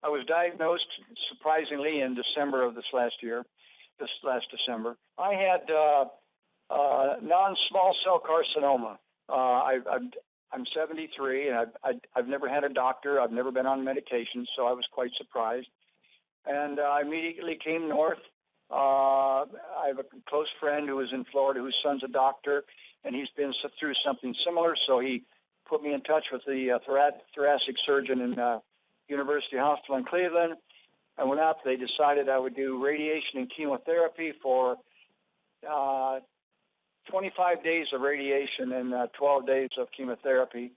I was diagnosed, surprisingly, in December of this last December. I had non-small cell carcinoma. I'm 73, and I've never had a doctor. I've never been on medication, so I was quite surprised. And I immediately came north. I have a close friend who is in Florida whose son's a doctor, and he's been through something similar, so he put me in touch with the thoracic surgeon in University Hospital in Cleveland. I went out. They decided I would do radiation and chemotherapy for 25 days of radiation and 12 days of chemotherapy.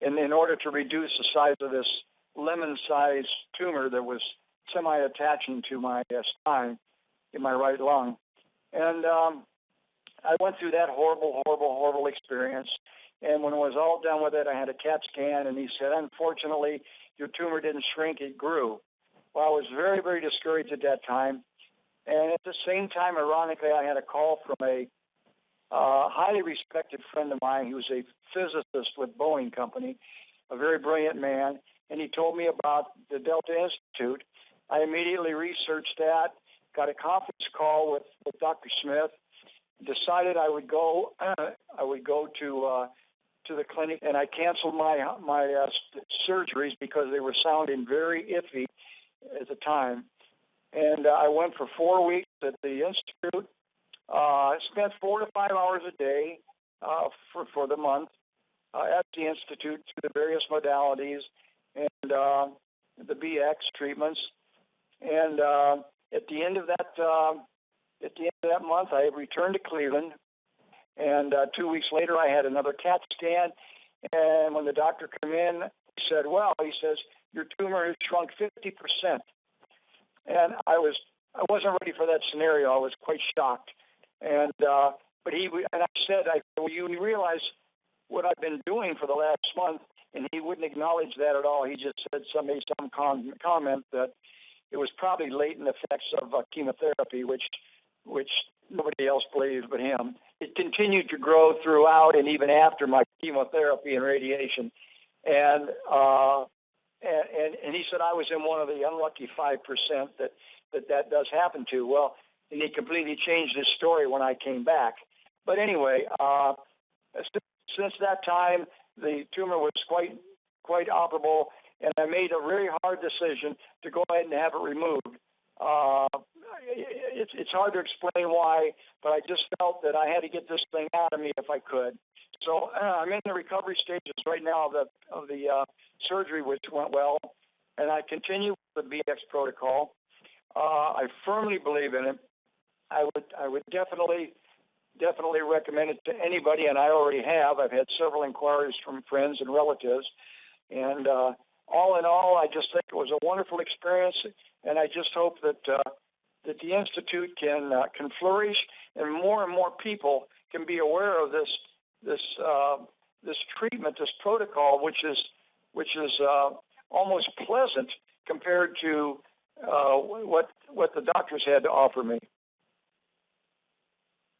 And in order to reduce the size of this lemon-sized tumor that was semi-attaching to my spine in my right lung. And I went through that horrible experience. And when it was all done with it, I had a CAT scan, and he said, unfortunately, your tumor didn't shrink, it grew. Well, I was very discouraged at that time. And at the same time, ironically, I had a call from a highly respected friend of mine. He was a physicist with Boeing Company, a very brilliant man, and he told me about the Delta Institute. I immediately researched that, got a conference call with Dr. Smith, decided I would go to the clinic, and I canceled my surgeries because they were sounding very iffy at the time. And I went for 4 weeks at the Institute. I spent 4 to 5 hours a day for the month at the Institute through the various modalities and the BX treatments. And at the end of that month, I returned to Cleveland. And 2 weeks later, I had another CAT scan. And when the doctor came in, he said, "Well," he says, "your tumor has shrunk 50%." And I wasn't ready for that scenario. I was quite shocked. And but I said, "Well, you realize what I've been doing for the last month?" And he wouldn't acknowledge that at all. He just said some comment that it was probably latent effects of chemotherapy, which nobody else believed but him. It continued to grow throughout and even after my chemotherapy and radiation. And he said I was in one of the unlucky 5% that does happen to. Well, and he completely changed his story when I came back. But anyway, since that time, the tumor was quite operable, and I made a very hard decision to go ahead and have it removed. It's hard to explain why, but I just felt that I had to get this thing out of me if I could. So I'm in the recovery stages right now of the surgery, which went well, and I continue with the BX protocol. I firmly believe in it. I would definitely recommend it to anybody, and I already have. I've had several inquiries from friends and relatives, and all in all, I just think it was a wonderful experience, and I just hope that the Institute can flourish, and more people can be aware of this treatment, this protocol, which is almost pleasant compared to what the doctors had to offer me.